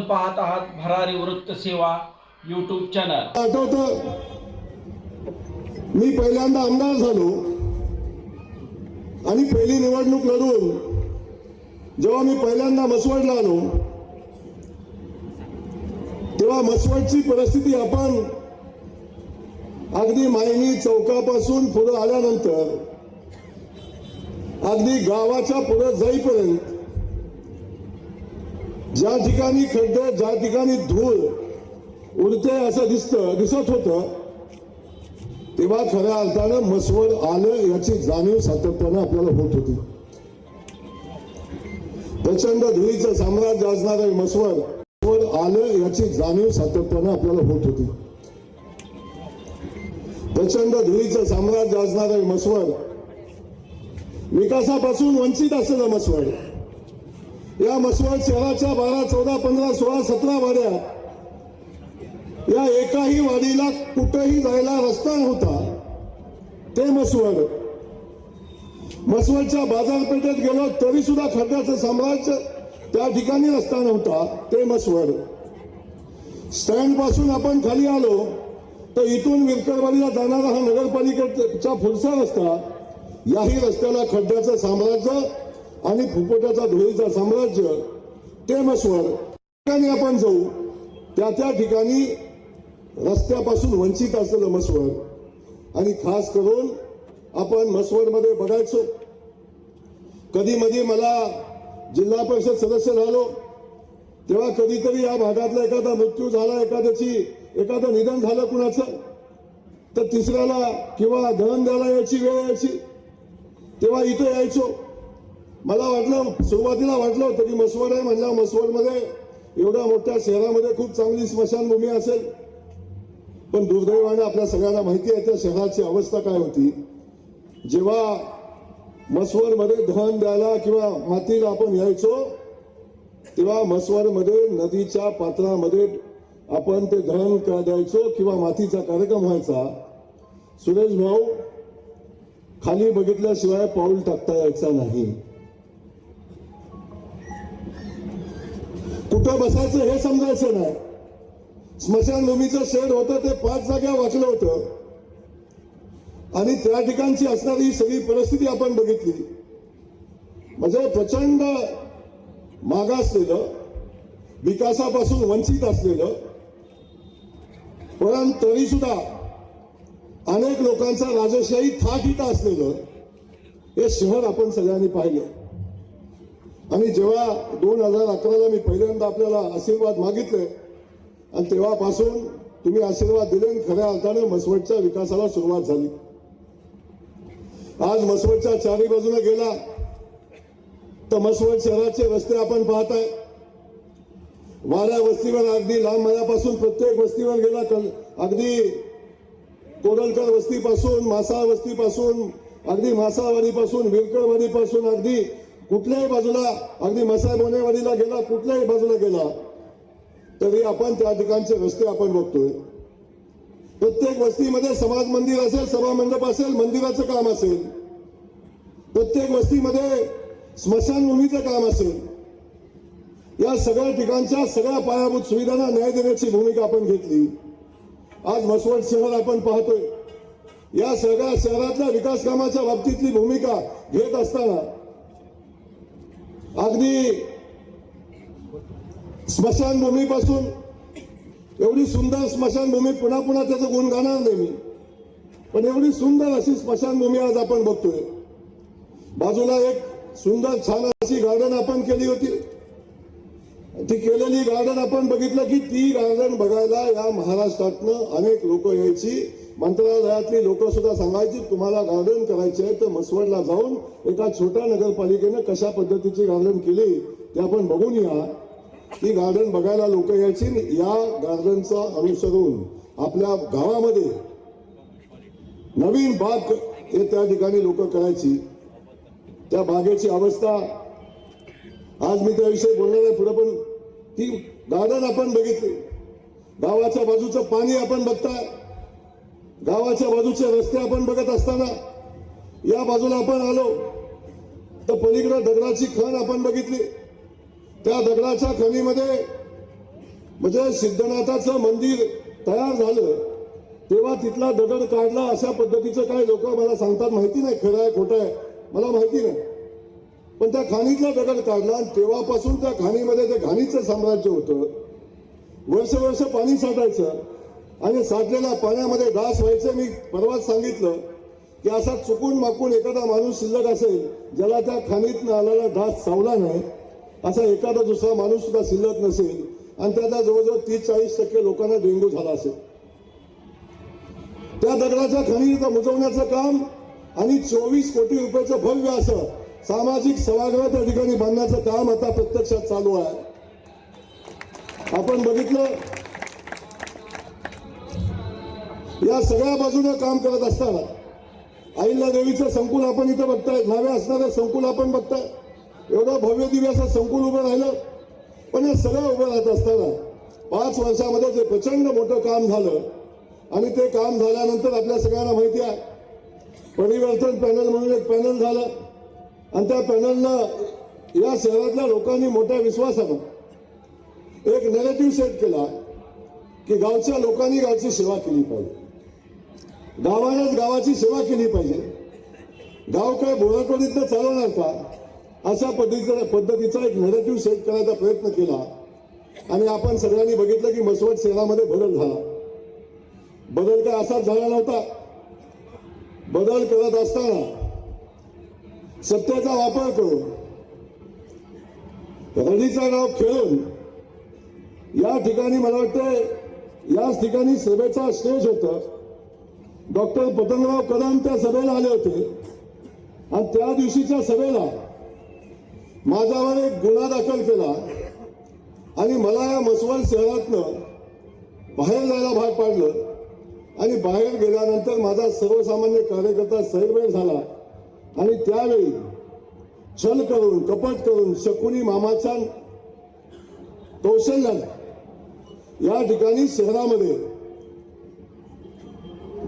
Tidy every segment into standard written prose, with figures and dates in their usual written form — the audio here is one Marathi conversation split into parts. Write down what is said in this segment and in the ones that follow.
पाहत आहात भरारी वृत्त सेवा यूट्यूब चॅनल। आठवतं मी पहिल्यांदा आमदार झालो आणि पहिली निवडणूक लढून जेव्हा मी पहिल्यांदा मसवडला आलो तेव्हा मसवडची परिस्थिती आपण अगदी मायनी चौकापासून पुढे आल्यानंतर अगदी गावाच्या पुढे जाईपर्यंत ज्या ठिकाणी खड्डे ज्या ठिकाणी धूळ उडते असं दिसत होतं तेव्हा खऱ्या अर्थानं मसवड आलं याची जाणीव सातत्यानं आपल्याला होत होती। प्रचंड धुळीचं साम्राज्य असणारं मसवड आलं याची जाणीव सातत्यानं आपल्याला होत होती। प्रचंड धुळीचं साम्राज्य असणारं मसवड विकासापासून वंचित असलेलं मसवड, या मसवड शहराच्या 12, 14, 15, 16, 17 वाड्या, या एकाही वाडीला कुठेही जायला रस्ता नव्हता ते मसवड। मसवडच्या बाजारपेठेत गेलो तरी सुद्धा खड्ड्याचं साम्राज्य, त्या ठिकाणी रस्ता नव्हता ते मसवड। स्टँड पासून आपण खाली आलो तर इथून विरकरवाडीला जाणारा हा नगरपालिकेचा फुलसा रस्ता, याही रस्त्याला खड्ड्याचं साम्राज्य आणि फुफुट्याचा धुळीचा साम्राज्य ते मसवड। ठिकाणी आपण जाऊ त्या ठिकाणी रस्त्यापासून वंचित असलेलं मसवड। आणि खास करून आपण मसवडमध्ये बघायचो, कधी मधी मला जिल्हा परिषद सदस्य झालो तेव्हा कधीतरी या भागातला एखादा मृत्यू झाला, एखादं निधन झालं कुणाचं, तर तिसऱ्याला किंवा दहन द्यायला यायची वेळ यायची तेव्हा इथं यायचो। मला वाटलं, सुरुवातीला वाटलं होतं की मसवड आहे म्हणलं मसवडमध्ये एवढ्या मोठ्या शहरामध्ये खूप चांगली स्मशानभूमी असेल, पण दुर्दैवाने आपल्या सगळ्यांना माहिती आहे त्या शहराची अवस्था काय होती। जेव्हा मसवडमध्ये दहन द्यायला किंवा मातीला आपण यायचो तेव्हा मसवडमध्ये नदीच्या पात्रामध्ये आपण ते दहन द्यायचो किंवा मातीचा कार्यक्रम व्हायचा। सुरेश भाऊ, खाली बघितल्याशिवाय पाऊल टाकता यायचा नाही। कुठं बसायचं हे समजायचं नाही। स्मशानभूमीचं शेड होतं ते 5 जागा वाचलं होतं आणि त्या ठिकाणची असणारी ही सगळी परिस्थिती आपण बघितली, म्हणजे प्रचंड मागासलेलं, विकासापासून वंचित असलेलं, परंतु तरी सुद्धा अनेक लोकांचा राजशाही थाट इथं असलेलं हे शहर आपण सगळ्यांनी पाहिलं। आणि जेव्हा 2011ला मी पहिल्यांदा आपल्याला आशीर्वाद मागितले आणि तेव्हापासून तुम्ही आशीर्वाद दिले आणि खऱ्या अर्थाने मसवडच्या विकासाला सुरुवात झाली। आज मसवडच्या चारी बाजूने गेला तर मसवड शहराचे रस्ते आपण पाहताय, वाड्या वस्तीवर अगदी लांब मळ्यापासून प्रत्येक वस्तीवर गेला, अगदी कोडलकर वस्तीपासून, मासाळ वस्तीपासून, अगदी मासाळवाडीपासून, विरकरवाडीपासून, अगदी कुठल्याही बाजूला, अगदी मसाळबोनेवाडीला गेला, कुठल्याही बाजूला गेला तरी आपण त्या ठिकाणचे रस्ते आपण बघतोय। प्रत्येक वस्तीमध्ये समाज मंदिर असेल, सभा मंडप असेल, मंदिराचं काम असेल, प्रत्येक वस्तीमध्ये स्मशानभूमीचं काम असेल, या सगळ्या ठिकाणच्या सगळ्या पायाभूत सुविधांना न्याय देण्याची भूमिका आपण घेतली। आज मसवड शहर आपण पाहतोय, या सगळ्या शहरातल्या विकास कामाच्या बाबतीतली भूमिका घेत असताना अगदी स्मशानभूमीपासून, एवढी सुंदर स्मशानभूमी, पुन्हा पुन्हा त्याचं गुण गाणार नाही मी, पण एवढी सुंदर अशी स्मशानभूमी आज आपण बघतोय। बाजूला एक सुंदर छान अशी गार्डन आपण केली होती, ती केलेली गार्डन आपण बघितलं की ती गार्डन बघायला या महाराष्ट्रातनं अनेक लोक यायची, मंत्रालयातली लोक सुद्धा सांगायची तुम्हाला गार्डन करायचे आहे तर मसवडला जाऊन एका छोट्या नगरपालिकेनं कशा पद्धतीची गार्डन केली ते आपण बघून या। ती गार्डन बघायला लोक यायची, या गार्डनचा अनुसरून आपल्या गावामध्ये नवीन बाग हे त्या ठिकाणी लोक करायची। त्या बागेची अवस्था आज मी त्याविषयी बोलणार आहे पुढे, पण ती गार्डन आपण बघितली, गावाच्या बाजूचं पाणी आपण बघताय, गावाच्या बाजूचे रस्ते आपण बघत असताना या बाजूला आपण आलो तर पलीकडे दगडाची खण आपण बघितली, त्या दगडाच्या खणीमध्ये म्हणजे सिद्धनाथाचं मंदिर तयार झालं तेव्हा तिथला दगड काढला अशा पद्धतीचं काय लोक मला सांगतात, माहिती नाही खरं आहे खोटं आहे मला माहिती नाही, पण त्या खाणीतला दगड काढला आणि तेव्हापासून त्या खाणीमध्ये जे घाणीचं साम्राज्य होतं, वर्ष पाणी साठायचं आणि साठलेल्या पाण्यामध्ये डास व्हायचं. मी परवाच सांगितलं की असा चुकून माकून एखादा माणूस शिल्लक असेल ज्याला त्या खाणीतनं आलेला डास चावला नाही, असा एखादा दुसरा माणूस सुद्धा शिल्लक नसेल आणि त्याचा जवळजवळ 30-40% लोकांना डेंग्यू झाला असेल. त्या दगडाच्या खाणीचं मुजवण्याचं काम आणि 24 कोटी रुपयाचं भव्य असं सामाजिक सभागृह त्या ठिकाणी बांधण्याचं काम आता प्रत्यक्षात चालू आहे. आपण बघितलं या सगळ्या बाजूने काम करत असताना अहिल्या देवीचं संकुल आपण इथं बघताय, नावे असणारं संकुल आपण बघताय, एवढं भव्य दिव्य असं संकुल उभं राहिलं. पण हे सगळं उभं राहत असताना 5 वर्षामध्ये जे प्रचंड मोठं काम झालं आणि ते काम झाल्यानंतर आपल्या सगळ्यांना माहिती आहे परिवर्तन पॅनल म्हणून एक पॅनल झालं आणि त्या पॅनलनं या शहरातल्या लोकांनी मोठ्या विश्वासानं एक नेरेटिव्ह सेट केला की गावच्या लोकांनी गावची सेवा केली पाहिजे, गावानेच गावाची सेवा केली पाहिजे, गाव काय बोराटवाडीतनं चालवणार का, अशा पद्धतीचा एक नेरेटिव्ह सेट करायचा प्रयत्न केला. आणि आपण सगळ्यांनी बघितलं की मसवड शहरामध्ये बदल झाला. बदल काय असाच झाला नव्हता. बदल करत असताना सत्तेचा वापर करून रडीचा डाव खेळून या ठिकाणी मला वाटतं याच ठिकाणी सभेचा स्टेज होतं. डॉक्टर पतंगराव कदम त्या सभेला आले होते आणि त्या दिवशीच्या सभेला माझ्यावर एक गुन्हा दाखल केला आणि मला या मसवड शहरातनं बाहेर जायला भाग पाडलं. आणि बाहेर गेल्यानंतर माझा सर्वसामान्य कार्यकर्ता सैरभैर झाला आणि त्यावेळी छल करून कपट करून शकुनी मामाच्या कौशल्याने या ठिकाणी शहरामध्ये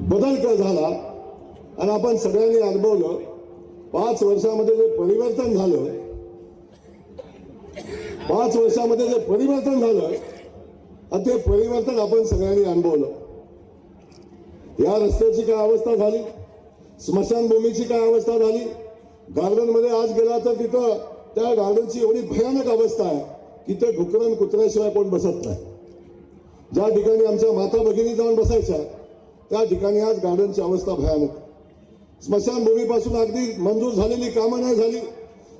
बदल झाला आणि आपण सगळ्यांनी अनुभवलं. 5 वर्षामध्ये जे परिवर्तन झालं, 5 वर्षामध्ये जे परिवर्तन झालं ते परिवर्तन आपण सगळ्यांनी अनुभवलं. या रस्त्याची काय अवस्था झाली, स्मशानभूमीची काय अवस्था झाली, गार्डनमध्ये आज गेला तर तिथं त्या गार्डनची एवढी भयानक अवस्था आहे की ते डुकरन कुत्र्याशिवाय कोण बसत नाही. ज्या ठिकाणी आमच्या माता भगिनी जाऊन बसायच्या त्या ठिकाणी आज गार्डनची अवस्था भयानक. स्मशानभूमीपासून अगदी मंजूर झालेली कामं नाही झाली,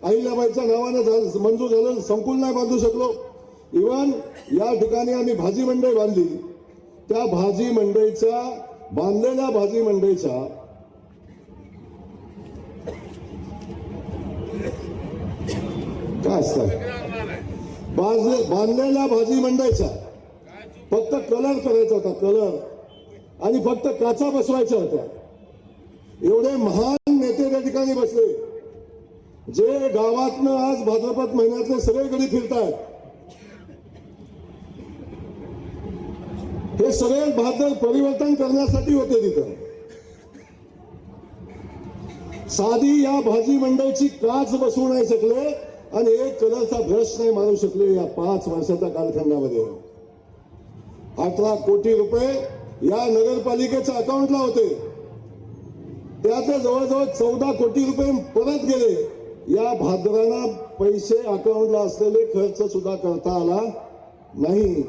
अहिल्याबाईच्या नावानं मंजूर झालेलं संकुल नाही बांधू शकलो. इव्हन या ठिकाणी आम्ही भाजी मंडई बांधली, त्या भाजी मंडईच्या बांधलेल्या भाजी मंडईच्या काय असतात बांधलेल्या भाजी मंडईचा फक्त कलर करायचा होता, कलर, आणि फक्त काचा बसवायच्या होत्या. एवढे महान नेते त्या ठिकाणी बसले जे गावातनं आज भाद्रपद महिन्यातले सगळे गडी फिरतायत. हे सगळे भाद्र परिवर्तन करण्यासाठी होते. तिथं साधी या भाजी मंडईची काच बसवू नाही शकले आणि एक कलरचा ब्रश नाही मारू शकले. या 5 वर्षाच्या कालखंडामध्ये 18 कोटी रुपये या नगरपालिकेच्या अकाउंटला होते. त्याचे जवळजवळ 14 कोटी रुपये परत गेले. या भाद्रांना पैसे अकाउंटला असलेले खर्च सुद्धा करता आला नाही.